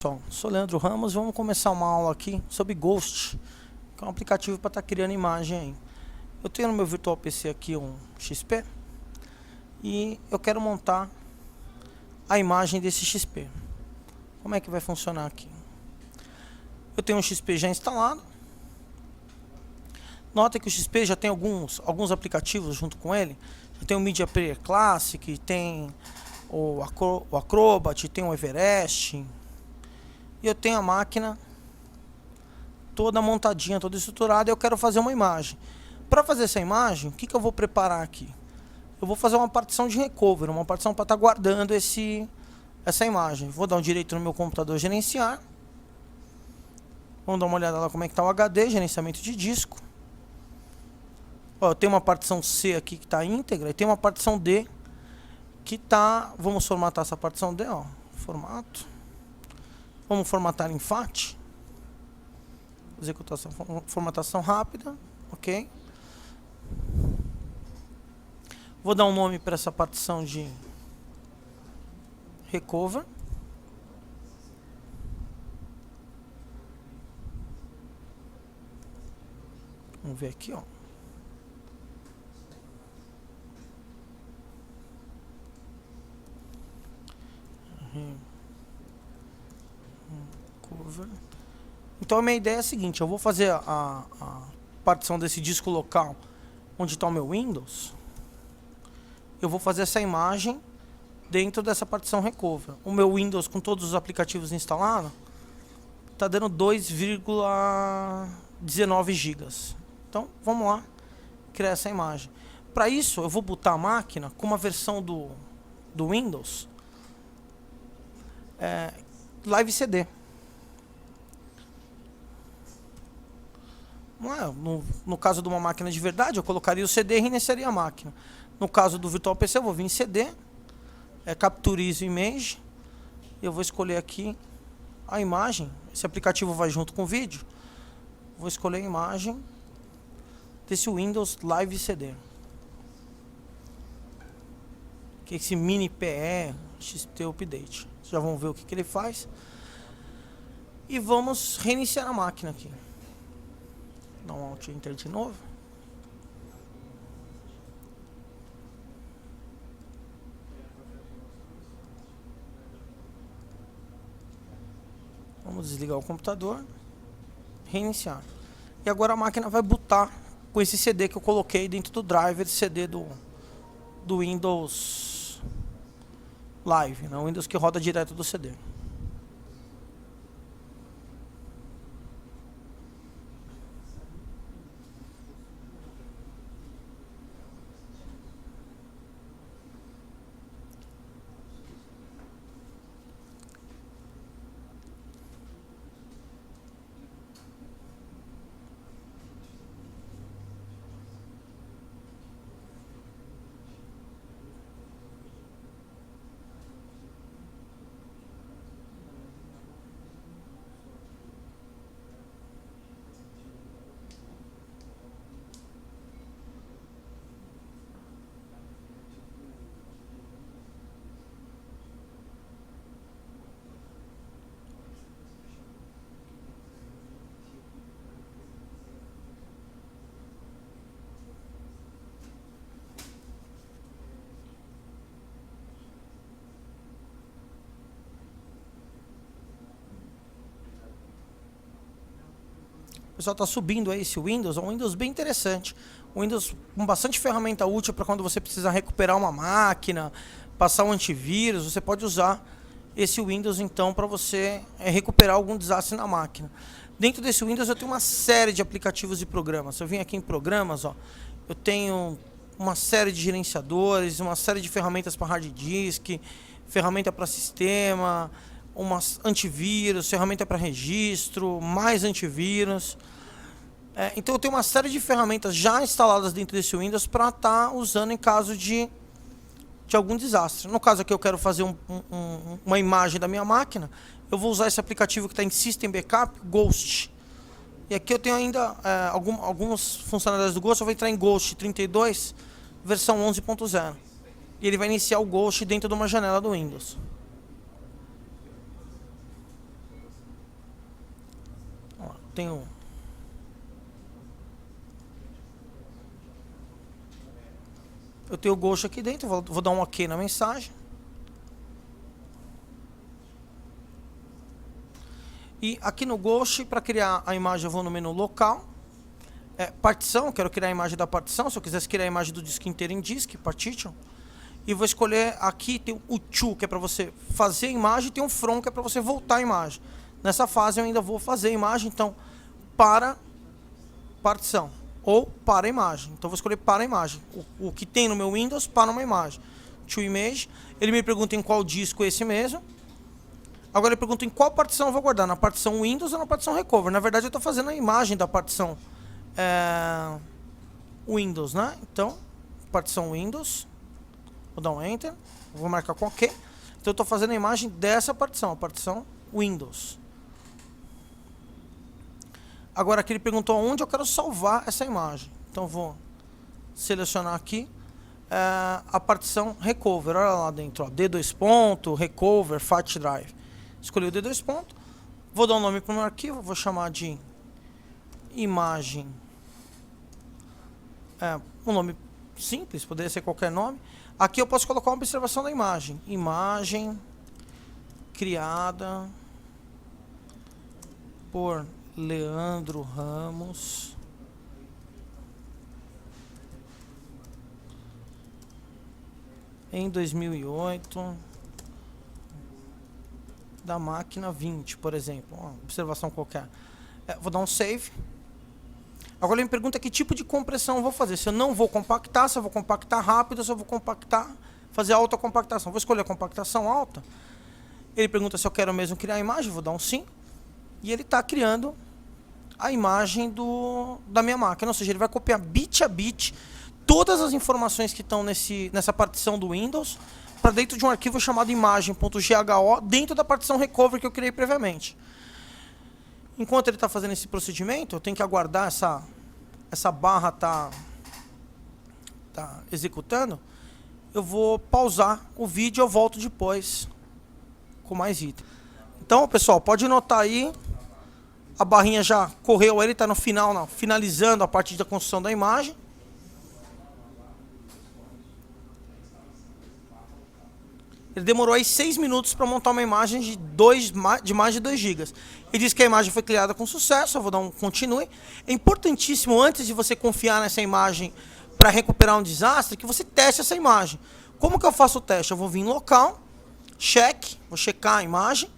pessoal, sou Leandro Ramos. Vamos começar uma aula aqui sobre Ghost, que é um aplicativo para estar criando imagem aí. Eu tenho no meu Virtual PC aqui um XP e eu quero montar a imagem desse XP. Como é que vai funcionar aqui? Eu tenho um XP já instalado. Nota que o XP já tem alguns aplicativos junto com ele. Já tem o Media Player Classic, tem o Acrobat, tem o Everest. E eu tenho a máquina toda montadinha, toda estruturada, e eu quero fazer uma imagem. Para fazer essa imagem, o que eu vou preparar aqui? Eu vou fazer uma partição de recovery, uma partição para estar guardando essa imagem. Vou dar um direito no meu computador gerenciar. Vamos dar uma olhada lá como é que está o HD, gerenciamento de disco. Ó, eu tenho uma partição C aqui que está íntegra, e tem uma partição D que está... Vamos formatar essa partição D, ó. Formato. Vamos formatar em FAT. Executação, formatação rápida, ok. Vou dar um nome para essa partição de recover. Vamos ver aqui, ó. Recover. Então a minha ideia é a seguinte: eu vou fazer a partição desse disco local onde está o meu Windows. Eu vou fazer essa imagem dentro dessa partição recover. O meu Windows com todos os aplicativos instalados está dando 2,19 GB. Então vamos lá criar essa imagem. Para isso eu vou botar a máquina com uma versão do Windows Live CD. No caso de uma máquina de verdade, eu colocaria o CD e reiniciaria a máquina. No caso do Virtual PC, eu vou vir em CD, Capturize Image, eu vou escolher aqui a imagem. Esse aplicativo vai junto com o vídeo. Vou escolher a imagem desse Windows Live CD, que é esse mini PE XT Update. Vocês já vão ver o que ele faz. E vamos reiniciar a máquina aqui. Dá um Alt Enter de novo. Vamos desligar o computador. Reiniciar. E agora a máquina vai bootar com esse CD que eu coloquei dentro do driver CD do Windows Live, né? O Windows que roda direto do CD. O pessoal está subindo aí esse Windows, é um Windows bem interessante. Um Windows com bastante ferramenta útil para quando você precisa recuperar uma máquina, passar um antivírus. Você pode usar esse Windows então para você recuperar algum desastre na máquina. Dentro desse Windows eu tenho uma série de aplicativos e programas. Eu vim aqui em programas, ó, eu tenho uma série de gerenciadores, uma série de ferramentas para hard disk, ferramenta para sistema, antivírus, ferramenta para registro, mais antivírus. Então eu tenho uma série de ferramentas já instaladas dentro desse Windows para estar usando em caso de algum desastre. No caso aqui eu quero fazer uma imagem da minha máquina, eu vou usar esse aplicativo que está em System Backup, Ghost. E aqui eu tenho ainda algumas funcionalidades do Ghost. Eu vou entrar em Ghost 32, versão 11.0. E ele vai iniciar o Ghost dentro de uma janela do Windows. tenho o Ghost aqui dentro, vou dar um OK na mensagem. E aqui no Ghost, para criar a imagem, eu vou no menu local. Partição, quero criar a imagem da partição. Se eu quisesse criar a imagem do disco inteiro em disk, partition. E vou escolher aqui, tem o to, que é para você fazer a imagem, e tem o from, que é para você voltar a imagem. Nessa fase eu ainda vou fazer a imagem, então, para partição. Ou para a imagem. Então vou escolher para a imagem. O que tem no meu Windows para uma imagem. To image. Ele me pergunta em qual disco é esse mesmo. Agora ele pergunta em qual partição eu vou guardar. Na partição Windows ou na partição Recover. Na verdade eu estou fazendo a imagem da partição Windows, né? Então, partição Windows. Vou dar um Enter. Vou marcar com OK. Então eu estou fazendo a imagem dessa partição. A partição Windows. Agora aqui ele perguntou onde eu quero salvar essa imagem. Então vou selecionar aqui a partição Recover. Olha lá dentro, ó, D2 Recover, Fat Drive. Escolhi o D2 Vou dar um nome para o meu arquivo. Vou chamar de imagem. Um nome simples, poderia ser qualquer nome. Aqui eu posso colocar uma observação da imagem. Imagem criada por Leandro Ramos em 2008 da máquina 20, por exemplo. Uma observação qualquer. Vou dar um save. Agora ele me pergunta que tipo de compressão eu vou fazer. Se eu não vou compactar, se eu vou compactar rápido, se eu vou compactar, fazer alta compactação. Vou escolher a compactação alta. Ele pergunta se eu quero mesmo criar a imagem, vou dar um sim. E ele está criando a imagem da minha máquina. Ou seja, ele vai copiar bit a bit todas as informações que estão nessa partição do Windows para dentro de um arquivo chamado imagem.gho dentro da partição Recover que eu criei previamente. Enquanto ele está fazendo esse procedimento, eu tenho que aguardar essa barra tá executando. Eu vou pausar o vídeo e eu volto depois com mais item. Então, pessoal, pode notar aí, a barrinha já correu, ele está no final, finalizando a parte da construção da imagem. Ele demorou aí 6 minutos para montar uma imagem de mais de 2 GB. Ele diz que a imagem foi criada com sucesso, eu vou dar um continue. É importantíssimo, antes de você confiar nessa imagem para recuperar um desastre, que você teste essa imagem. Como que eu faço o teste? Eu vou vir em local, check, vou checar a imagem,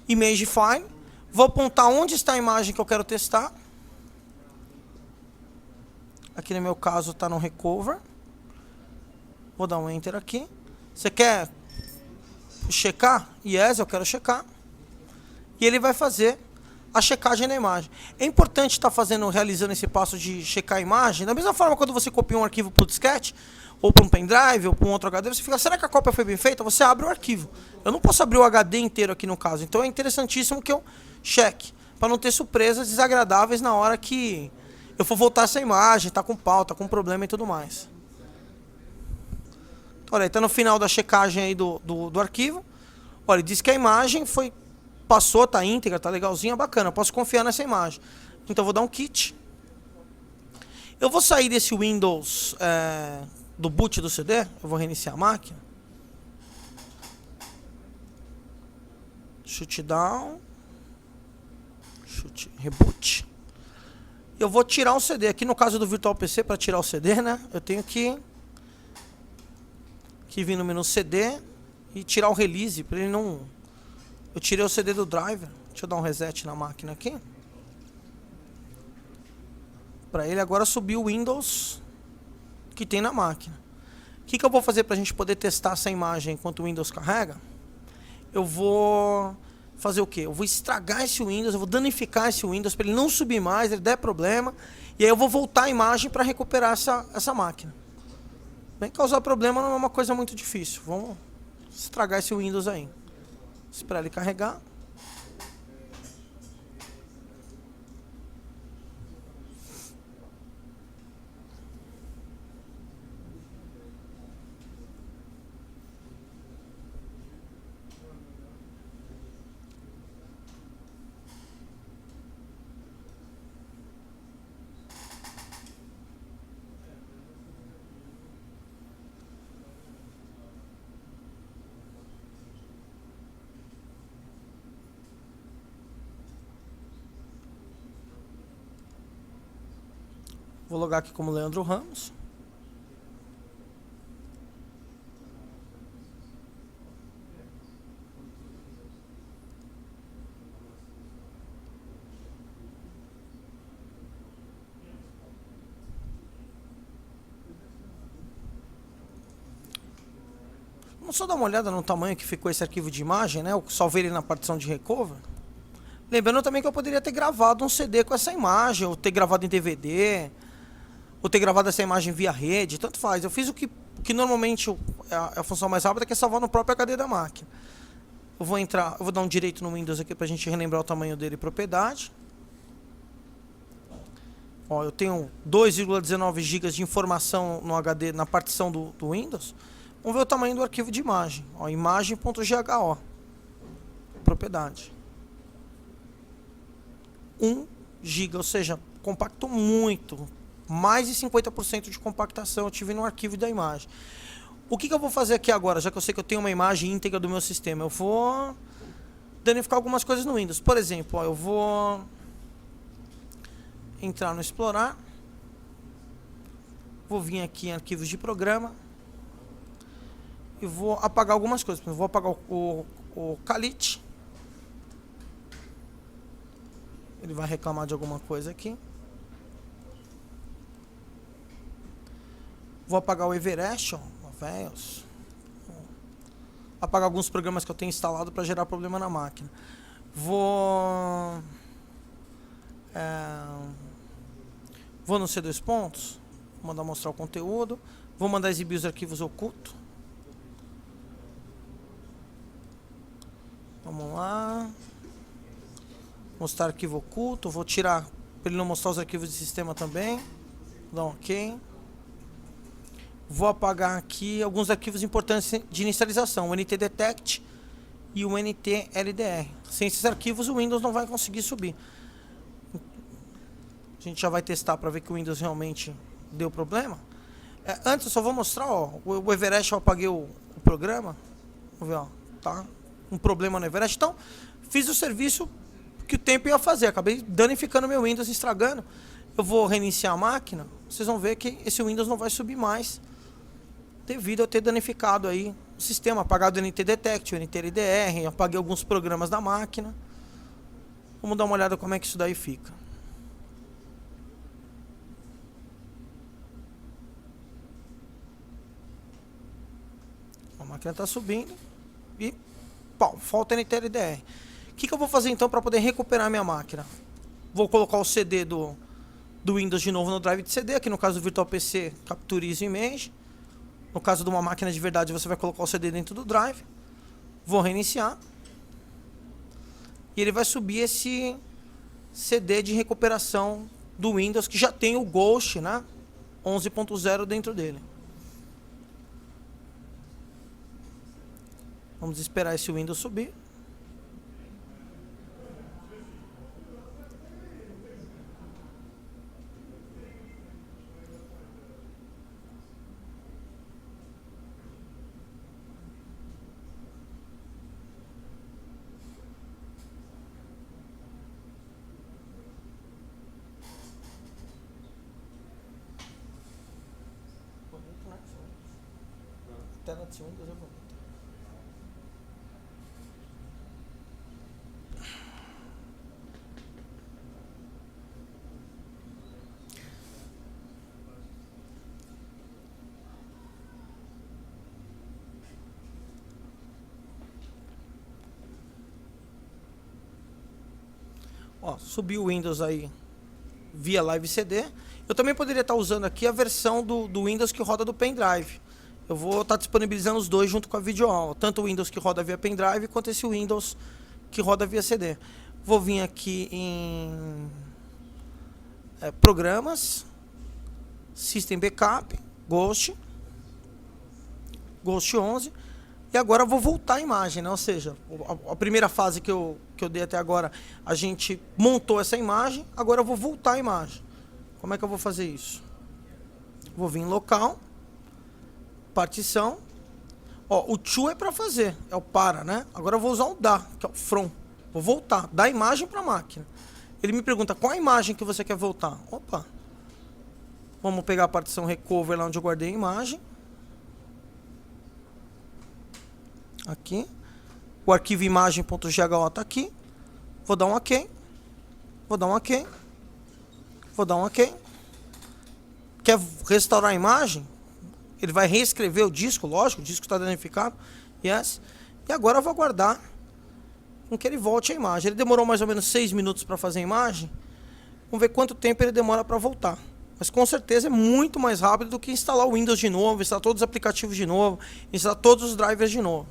image file, vou apontar onde está a imagem que eu quero testar. Aqui no meu caso está no Recover. Vou dar um Enter aqui. Você quer checar? Yes, eu quero checar. E ele vai fazer a checagem da imagem. É importante estar realizando esse passo de checar a imagem. Da mesma forma, quando você copia um arquivo para o disquete, ou para um pendrive, ou para um outro HD, você fica, será que a cópia foi bem feita? Você abre o arquivo. Eu não posso abrir o HD inteiro aqui no caso. Então é interessantíssimo que eu cheque, para não ter surpresas desagradáveis na hora que eu for voltar essa imagem, tá com pau, tá com problema e tudo mais. Olha, está no final da checagem aí do arquivo. Olha, diz que a imagem passou, tá íntegra, tá legalzinha, bacana. Eu posso confiar nessa imagem. Então eu vou dar um quit. Eu vou sair desse Windows do boot do CD. Eu vou reiniciar a máquina. Shutdown. Reboot. Eu vou tirar o CD. Aqui no caso do Virtual PC, para tirar o CD, né? Eu tenho que vir no menu CD e tirar o release para ele não. Eu tirei o CD do driver. Deixa eu dar um reset na máquina aqui. Para ele agora subir o Windows que tem na máquina. O que eu vou fazer para a gente poder testar essa imagem enquanto o Windows carrega? Eu vou fazer o quê? Eu vou estragar esse Windows, eu vou danificar esse Windows para ele não subir mais, ele der problema. E aí eu vou voltar a imagem para recuperar essa máquina. Bem, causar problema não é uma coisa muito difícil. Vamos estragar esse Windows aí. Esperar ele carregar. Vou logar aqui como Leandro Ramos. Vamos só dar uma olhada no tamanho que ficou esse arquivo de imagem, né? Eu salvei ele na partição de recover. Lembrando também que eu poderia ter gravado um CD com essa imagem, ou ter gravado em DVD, ou ter gravado essa imagem via rede, tanto faz. Eu fiz o que normalmente é a função mais rápida, que é salvar no próprio HD da máquina. Eu vou dar um direito no Windows aqui pra gente relembrar o tamanho dele e propriedade. Ó, eu tenho 2,19 GB de informação no HD, na partição do Windows. Vamos ver o tamanho do arquivo de imagem. Ó, imagem.gho. Propriedade. 1 GB, ou seja, compactou muito. Mais de 50% de compactação eu tive no arquivo da imagem. O que eu vou fazer aqui agora, já que eu sei que eu tenho uma imagem íntegra do meu sistema? Eu vou danificar algumas coisas no Windows. Por exemplo, ó, eu vou entrar no Explorar. Vou vir aqui em arquivos de programa. E vou apagar algumas coisas. Eu vou apagar o Calit. Ele vai reclamar de alguma coisa aqui. Vou apagar o Everest, ó, véios. Apagar alguns programas que eu tenho instalado para gerar problema na máquina. Vou no C2 pontos. Vou mandar mostrar o conteúdo. Vou mandar exibir os arquivos ocultos. Vamos lá. Mostrar arquivo oculto. Vou tirar para ele não mostrar os arquivos de sistema também. Vou dar um OK. Vou apagar aqui alguns arquivos importantes de inicialização. O NTDetect e o NTLDR. Sem esses arquivos o Windows não vai conseguir subir. A gente já vai testar para ver que o Windows realmente deu problema. Antes eu só vou mostrar, ó, o Everest eu apaguei o programa. Vamos ver, ó, tá? Um problema no Everest. Então, fiz o serviço que o tempo ia fazer. Acabei danificando meu Windows, estragando. Eu vou reiniciar a máquina. Vocês vão ver que esse Windows não vai subir mais, devido a eu ter danificado aí o sistema, apagado o NTDetect, o NTLDR, apaguei alguns programas da máquina. Vamos dar uma olhada como é que isso daí fica. A máquina está subindo e pau, falta NTLDR. O que eu vou fazer então para poder recuperar minha máquina? Vou colocar o CD do Windows de novo no drive de CD. Aqui no caso do Virtual PC, Capturize Image. No caso de uma máquina de verdade, você vai colocar o CD dentro do drive. Vou reiniciar. E ele vai subir esse CD de recuperação do Windows, que já tem o Ghost, né? 11.0 dentro dele. Vamos esperar esse Windows subir. Tela de Windows é bonita. Ó, subiu o Windows aí via Live CD. Eu também poderia estar usando aqui a versão do Windows que roda do pendrive. Eu vou estar disponibilizando os dois junto com a videoaula. Tanto o Windows que roda via pendrive, quanto esse Windows que roda via CD. Vou vir aqui em Programas, System Backup, Ghost 11. E agora eu vou voltar a imagem, né? Ou seja, a primeira fase que eu dei até agora, a gente montou essa imagem. Agora eu vou voltar a imagem. Como é que eu vou fazer isso? Vou vir em local, partição. Ó, o to é para fazer, é o para, né? Agora eu vou usar o da, que é o from. Vou voltar, da imagem para a máquina. Ele me pergunta qual a imagem que você quer voltar. Opa! Vamos pegar a partição recover lá onde eu guardei a imagem. Aqui. O arquivo imagem.gho está aqui. Vou dar um OK. Vou dar um OK. Vou dar um OK. Quer restaurar a imagem? Ele vai reescrever o disco, lógico, o disco está danificado. Yes. E agora eu vou aguardar com que ele volte a imagem. Ele demorou mais ou menos 6 minutos para fazer a imagem. Vamos ver quanto tempo ele demora para voltar. Mas com certeza é muito mais rápido do que instalar o Windows de novo, instalar todos os aplicativos de novo, instalar todos os drivers de novo.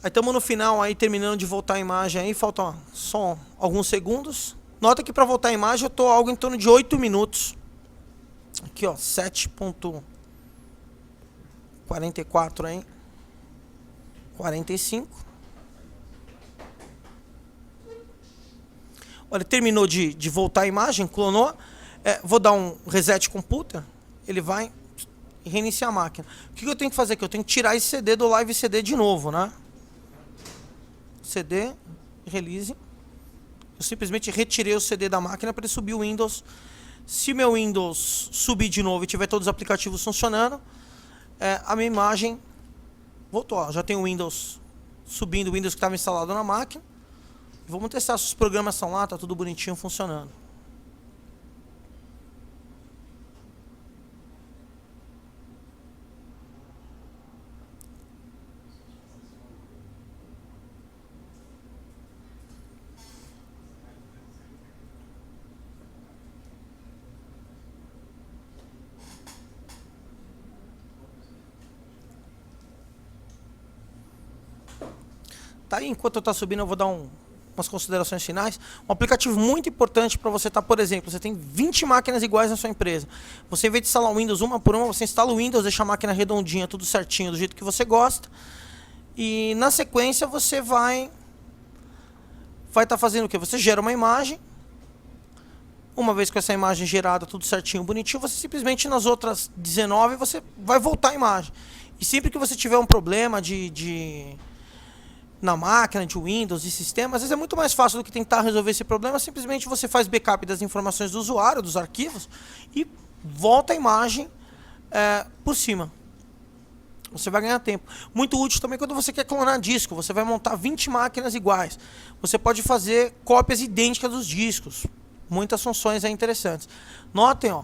Aí estamos no final, aí terminando de voltar a imagem, aí faltam só alguns segundos. Nota que para voltar a imagem eu estou algo em torno de 8 minutos. Aqui ó, 7.44 aí. 45. Olha, terminou de voltar a imagem, clonou. Vou dar um reset computer, ele vai reiniciar a máquina. O que eu tenho que fazer aqui? Eu tenho que tirar esse CD do Live CD de novo, né? CD, release. Eu simplesmente retirei o CD da máquina para ele subir o Windows. Se meu Windows subir de novo e tiver todos os aplicativos funcionando, a minha imagem voltou. Ó, já tem o Windows subindo, o Windows que estava instalado na máquina. Vamos testar se os programas estão lá, tá tudo bonitinho funcionando. Tá aí, enquanto eu estou subindo, eu vou dar umas considerações finais. Um aplicativo muito importante para você estar, por exemplo, você tem 20 máquinas iguais na sua empresa. Você, em vez de instalar o Windows uma por uma, você instala o Windows, deixa a máquina redondinha, tudo certinho, do jeito que você gosta. E na sequência você vai estar fazendo o quê? Você gera uma imagem. Uma vez com essa imagem gerada, tudo certinho, bonitinho, você simplesmente nas outras 19 você vai voltar a imagem. E sempre que você tiver um problema na máquina, de Windows, de sistema, às vezes é muito mais fácil do que tentar resolver esse problema, simplesmente você faz backup das informações do usuário, dos arquivos, e volta a imagem por cima. Você vai ganhar tempo. Muito útil também quando você quer clonar disco, você vai montar 20 máquinas iguais. Você pode fazer cópias idênticas dos discos. Muitas funções interessantes. Notem, ó,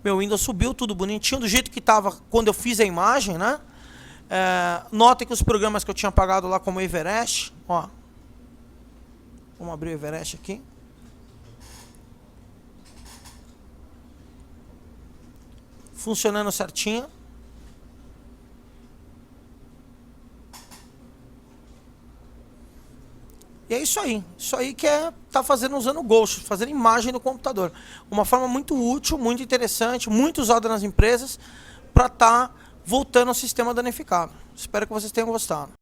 meu Windows subiu tudo bonitinho, do jeito que estava quando eu fiz a imagem, né? Notem que os programas que eu tinha apagado lá, como o Everest, ó, vamos abrir o Everest aqui. Funcionando certinho. E é isso aí. Isso aí que tá fazendo, usando o Ghost, fazendo imagem no computador. Uma forma muito útil, muito interessante, muito usada nas empresas para estar voltando ao sistema danificado. Espero que vocês tenham gostado.